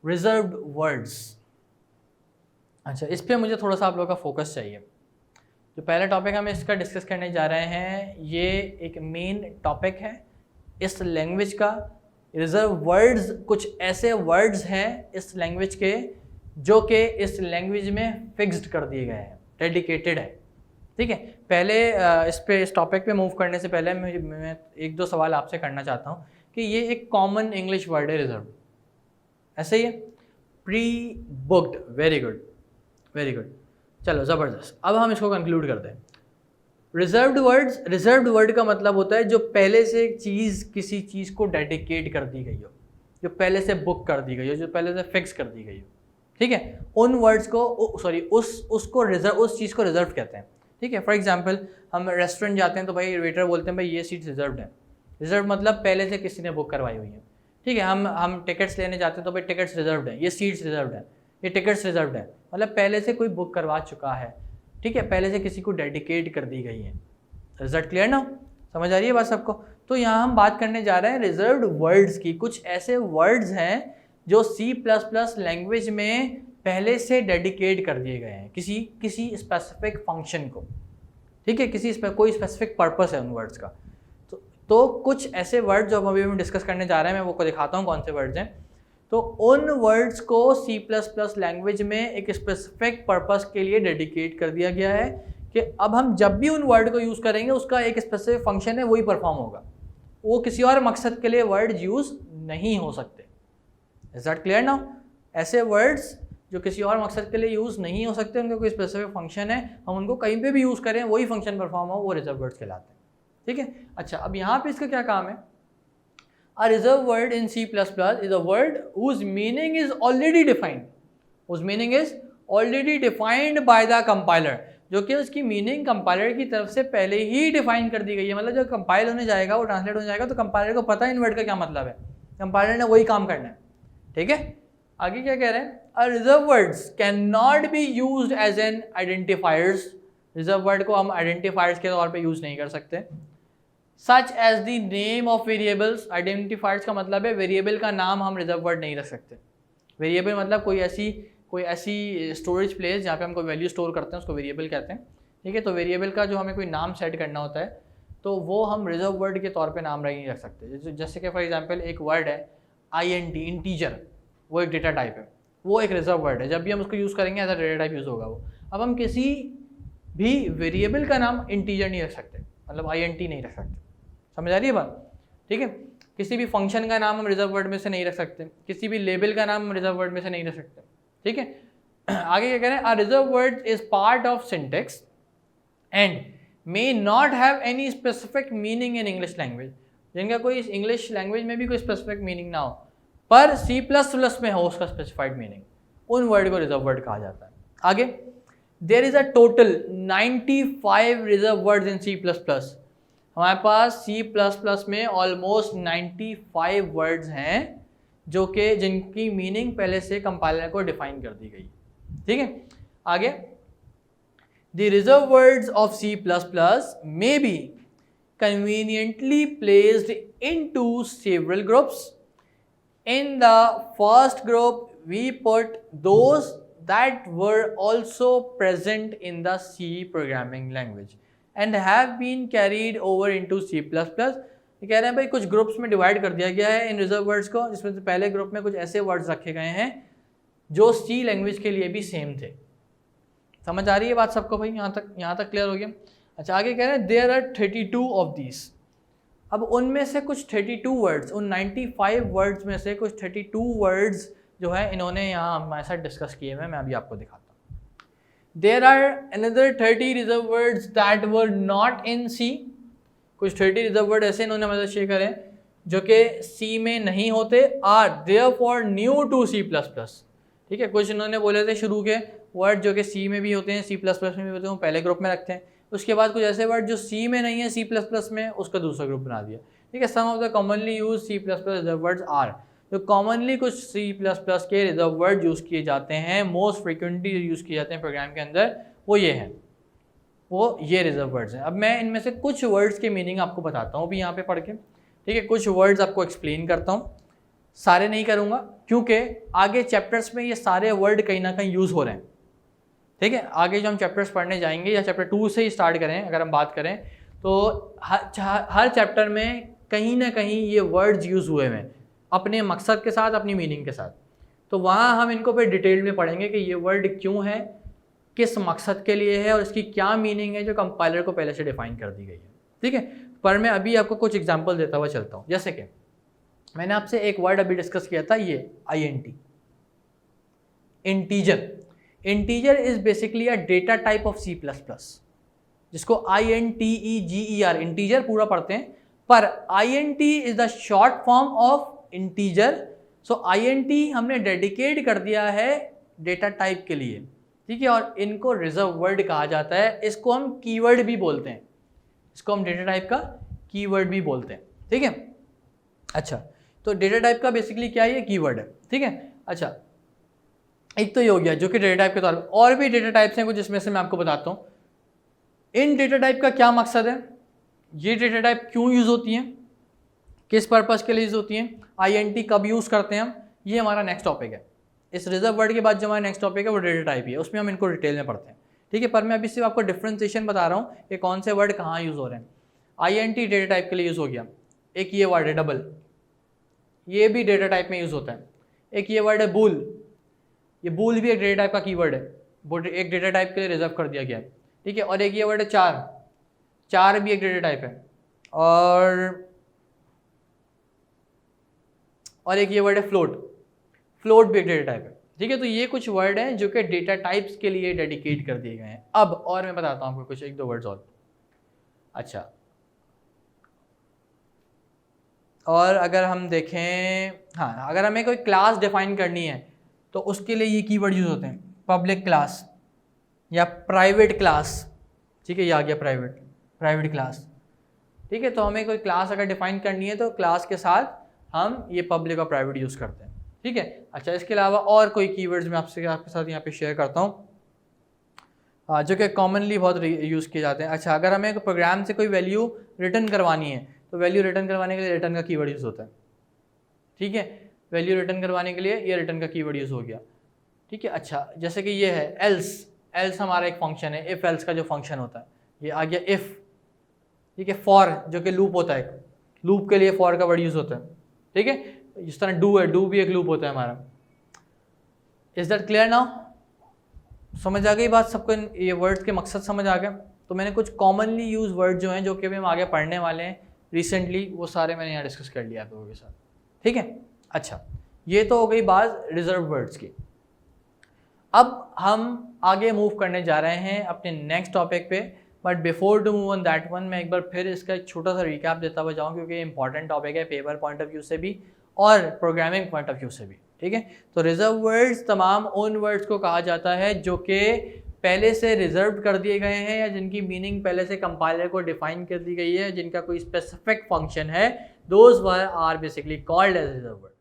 Reserved words. अच्छा, इस पे मुझे थोड़ा सा आप लोगों का फोकस चाहिए। जो पहला टॉपिक हम इसका डिस्कस करने जा रहे हैं, ये एक मेन टॉपिक है इस लैंग्वेज का। रिजर्व वर्ड्स कुछ ऐसे वर्ड्स हैं इस लैंग्वेज के जो कि इस लैंग्वेज में फिक्स्ड कर दिए गए हैं, डेडिकेटेड है। ठीक है, पहले इस टॉपिक पे मूव करने से पहले मैं एक दो सवाल आपसे करना चाहता हूँ कि ये एक कॉमन इंग्लिश वर्ड है रिजर्व, ऐसे ही है। Pre booked, very good very good, चलो ज़बरदस्त। अब हम इसको कंक्लूड करते हैं। रिजर्व्ड वर्ड का मतलब होता है जो पहले से किसी चीज़ को डेडिकेट कर दी गई हो, जो पहले से बुक कर दी गई हो, जो पहले से फिक्स कर दी गई हो। ठीक है, उन वर्ड्स को उस चीज़ को रिजर्व कहते हैं। ठीक है, फॉर एग्जांपल हम रेस्टोरेंट जाते हैं तो भाई वेटर बोलते हैं भाई ये सीट्स रिजर्व्ड है। रिजर्व मतलब पहले से किसी ने बुक करवाई हुई है। ठीक है, हम टिकट्स लेने जाते हैं तो भाई टिकट्स रिजर्व्ड है, ये सीट्स रिजर्व्ड है, ये टिकट्स रिजर्व्ड है, मतलब पहले से कोई बुक करवा चुका है। ठीक है, पहले से किसी को डेडिकेट कर दी गई है। रिजल्ट क्लियर ना, समझ आ रही है बात सबको? तो यहाँ हम बात करने जा रहे हैं रिजर्व्ड वर्ड्स की। कुछ ऐसे वर्ड्स हैं जो C++ लैंग्वेज में पहले से डेडिकेट कर दिए गए हैं किसी स्पेसिफिक फंक्शन को। ठीक है, कोई स्पेसिफिक पर्पस है उन वर्ड्स का। तो कुछ ऐसे वर्ड जो अभी हम डिस्कस करने जा रहे हैं, मैं वो को दिखाता हूँ कौन से वर्ड्स हैं। तो उन वर्ड्स को C++ लैंग्वेज में एक स्पेसिफिक पर्पस के लिए डेडिकेट कर दिया गया है कि अब हम जब भी उन वर्ड को यूज़ करेंगे उसका एक स्पेसिफिक फंक्शन है, वही परफॉर्म होगा, वो किसी और मकसद के लिए वर्ड यूज़ नहीं हो सकते। Is that clear now? ऐसे वर्ड्स जो किसी और मकसद के लिए यूज़ नहीं हो सकते, उनका कोई स्पेसिफिक फंक्शन है, हम उनको कहीं पे भी यूज़ करें वही फंक्शन परफॉर्म हो, वो रिजर्व वर्ड्स कहलाते हैं। ठीक है, अच्छा अब यहाँ पे इसका क्या काम है? A reserved word in C++ is a word whose meaning is already defined. Whose meaning is already defined by the compiler. जो कि उसकी मीनिंग कंपाइलर की तरफ से पहले ही डिफाइन कर दी गई है। मतलब जब कंपाइल होने जाएगा, वो ट्रांसलेट होने जाएगा, तो कंपाइलर को पता है इन वर्ड का क्या मतलब है, कंपाइलर ने वही काम करना है। ठीक है, आगे क्या कह रहे हैं? A reserved words cannot be used as an identifiers. Reserve word को हम आइडेंटिफायर्स के तौर पे यूज नहीं कर सकते। Such as the name of variables, identifiers का मतलब है वेरिएबल का नाम हम रिजर्व वर्ड नहीं रख सकते। वेरिएबल मतलब कोई ऐसी स्टोरेज प्लेस जहाँ पे हम कोई वैल्यू स्टोर करते हैं, उसको वेरिएबल कहते हैं। ठीक है, तो वेरिएबल का जो हमें कोई नाम सेट करना होता है तो वो हम रिजर्व वर्ड के तौर पे नाम नहीं रख सकते। जैसे कि फॉर एग्जांपल एक वर्ड है INT, इंटीजर, वो एक डेटा टाइप है, वो एक रिजर्व वर्ड है। जब भी हम उसको यूज़ करेंगे as a data type use होगा वो। अब हम किसी भी वेरिएबल का नाम इंटीजर नहीं रख सकते, मतलब INT नहीं रख सकते। समझ आ रही है बात? ठीक है, किसी भी फंक्शन का नाम हम रिजर्व वर्ड में से नहीं रख सकते, किसी भी लेबल का नाम हम रिजर्व वर्ड में से नहीं रख सकते। ठीक है, आगे क्या कह रहे हैं? A reserve word is part of syntax and may not have any specific meaning in English language. जिनका कोई इंग्लिश लैंग्वेज में भी कोई स्पेसिफिक मीनिंग ना हो, पर C++ में हो उसका स्पेसिफाइड मीनिंग, उन वर्ड को रिजर्व वर्ड कहा जाता है। आगे, there is a total 95 reserve words in C++। हमारे पास C++ में ऑलमोस्ट 95 वर्ड्स हैं जो कि जिनकी मीनिंग पहले से कंपाइलर को डिफाइन कर दी गई। ठीक है, आगे, the reserve words of C++ may be conveniently placed into several groups. In the first group, we put those that were also present in the C programming language and have been carried over into C++. ये कह रहे हैं भाई कुछ groups में divide कर दिया गया है इन रिजर्व वर्ड्स को, जिसमें से पहले ग्रुप में कुछ ऐसे वर्ड्स रखे गए हैं जो C लैंग्वेज के लिए भी सेम थे। समझ आ रही है बात सबको भाई? यहाँ तक क्लियर हो गया? अच्छा, आगे कह रहे हैं देयर आर 32 ऑफ दीज। अब उनमें से कुछ 32 वर्ड्स, उन 95 वर्ड्स में से कुछ 32 वर्ड्स जो है इन्होंने यहाँ हमारे साथ डिस्कस किए हुए, मैं अभी आपको दिखाता हूँ। There are another 30 reserve words that were not in C। कुछ 30 रिजर्व वर्ड ऐसे इन्होंने मतलब शेयर करें जो कि C में नहीं होते, are therefore new to C++। ठीक है, कुछ इन्होंने बोले थे शुरू के वर्ड जो कि C में भी होते हैं, C++ में भी होते हैं, वो पहले ग्रुप में रखते हैं। उसके बाद कुछ ऐसे वर्ड जो C में नहीं है C++ में, उसका दूसरा ग्रुप बना दिया। ठीक है, some of the commonly use C++ reserve words are, जो कॉमनली कुछ C++ के रिजर्व वर्ड यूज़ किए जाते हैं, मोस्ट फ्रिक्वेंटली यूज़ किए जाते हैं प्रोग्राम के अंदर, वो ये हैं, वो ये रिजर्व वर्ड्स हैं। अब मैं इनमें से कुछ वर्ड्स के मीनिंग आपको बताता हूँ अभी यहाँ पे पढ़ के। ठीक है, कुछ वर्ड्स आपको एक्सप्लेन करता हूँ। सारे नहीं करूँगा क्योंकि आगे चैप्टर्स में ये सारे वर्ड कहीं ना कहीं यूज़ हो रहे हैं, ठीक है। आगे जो हम चैप्टर्स पढ़ने जाएंगे या चैप्टर 2 से ही स्टार्ट करें अगर हम बात करें तो हर चैप्टर में कहीं ना कहीं ये वर्ड्स यूज़ हुए हैं अपने मकसद के साथ, अपनी मीनिंग के साथ। तो वहाँ हम इनको फिर डिटेल में पढ़ेंगे कि ये वर्ड क्यों है, किस मकसद के लिए है और इसकी क्या मीनिंग है जो कंपाइलर को पहले से डिफाइन कर दी गई है, ठीक है। पर मैं अभी आपको कुछ एग्जांपल देता हुआ चलता हूँ। जैसे कि मैंने आपसे एक वर्ड अभी डिस्कस किया था, ये INT, integer. Integer is basically a data type of C++, जिसको INTEGER इंटीजर पूरा पढ़ते हैं, पर INT is the short form of integer. So INT हमने डेडिकेट कर दिया है डेटा टाइप के लिए, ठीक है। और इनको रिजर्व वर्ड कहा जाता है, इसको हम कीवर्ड भी बोलते हैं, इसको हम डेटा टाइप का कीवर्ड भी बोलते हैं, ठीक है। अच्छा, तो डेटा टाइप का बेसिकली क्या है, ये कीवर्ड है, ठीक है। अच्छा, एक तो ये हो गया जो कि डेटा टाइप के तौर पर, और भी डेटा टाइप्स हैं कुछ, जिसमें से मैं आपको बताता हूँ। इन डेटा टाइप का क्या मकसद है, ये डेटा टाइप क्यों यूज़ होती हैं, किस पर्पज़ के लिए यूज़ होती हैं, INT कब यूज़ करते हैं हम, ये हमारा नेक्स्ट टॉपिक है। इस रिजर्व वर्ड के बाद जो हमारा नेक्स्ट टॉपिक है वो डेटा टाइप ही है, उसमें हम इनको डिटेल में पढ़ते हैं, ठीक है। पर मैं अभी सिर्फ आपको डिफ्रेंसिएशन बता रहा हूँ कि कौन से वर्ड कहाँ यूज़ हो रहे हैं। INT डेटा टाइप के लिए यूज़ हो गया। एक ये वर्ड है डबल, ये भी डेटा टाइप में यूज़ होता है। एक ये वर्ड है बूल, ये बूल भी एक डेटा टाइप का कीवर्ड है, वो एक डेटा टाइप के लिए रिजर्व कर दिया गया है, ठीक है। और एक ये वर्ड है चार, चार भी एक डेटा टाइप है। और एक ये वर्ड है फ्लोट, फ्लोट भी एक डेटा टाइप है, ठीक है। तो ये कुछ वर्ड हैं जो कि डेटा टाइप्स के लिए डेडिकेट कर दिए गए हैं। अब और मैं बताता हूँ आपको कुछ एक दो वर्ड्स और। अच्छा, और अगर हम देखें, हाँ, अगर हमें कोई क्लास डिफाइन करनी है तो उसके लिए ये कीवर्ड यूज होते हैं, पब्लिक क्लास या प्राइवेट क्लास, ठीक है। ये आ गया प्राइवेट क्लास, ठीक है। तो हमें कोई क्लास अगर डिफाइन करनी है तो क्लास के साथ हम ये पब्लिक और प्राइवेट यूज़ करते हैं, ठीक है। अच्छा, इसके अलावा और कोई कीवर्ड्स मैं आपके साथ यहाँ पे शेयर करता हूँ जो कि कॉमनली बहुत यूज़ किए जाते हैं। अच्छा, अगर हमें प्रोग्राम से कोई वैल्यू रिटर्न करवानी है तो वैल्यू रिटर्न करवाने के लिए रिटर्न का कीवर्ड यूज़ होता है, ठीक है। वैल्यू रिटर्न करवाने के लिए ये रिटर्न का कीवर्ड यूज़ हो गया, ठीक है। अच्छा, जैसे कि ये है एल्स हमारा एक फंक्शन है, इफ़ एल्स का जो फंक्शन होता है, ये आ गया इफ़, ठीक है। फॉर जो कि लूप होता है, लूप के लिए फॉर का वर्ड यूज़ होता है, ठीक है। जिस तरह डू है, डू भी एक लूप होता है हमारा। Is that clear now? समझ आ गई बात सबको, ये वर्ड्स के मकसद समझ आ गया। तो मैंने कुछ कॉमनली यूज वर्ड जो हैं जो कि अभी हम आगे पढ़ने वाले हैं रिसेंटली, वो सारे मैंने यहाँ डिस्कस कर लिया आप लोगों के साथ, ठीक है। अच्छा, ये तो हो गई बात रिजर्व वर्ड्स की। अब हम आगे मूव करने जा रहे हैं अपने नेक्स्ट टॉपिक पे, but before to move on that one मैं एक बार फिर इसका एक छोटा सा रिकैप देता हुआ जाऊँ, क्योंकि इंपॉर्टेंट टॉपिक है पेपर पॉइंट ऑफ व्यू से भी और प्रोग्रामिंग पॉइंट ऑफ व्यू से भी, ठीक है। तो रिजर्व वर्ड्स तमाम उन वर्ड्स को कहा जाता है जो कि पहले से रिजर्व कर दिए गए हैं या जिनकी मीनिंग पहले से कंपाइलर को डिफाइन कर दी गई है, जिनका कोई स्पेसिफिक फंक्शन है, those were are basically called as reserve word.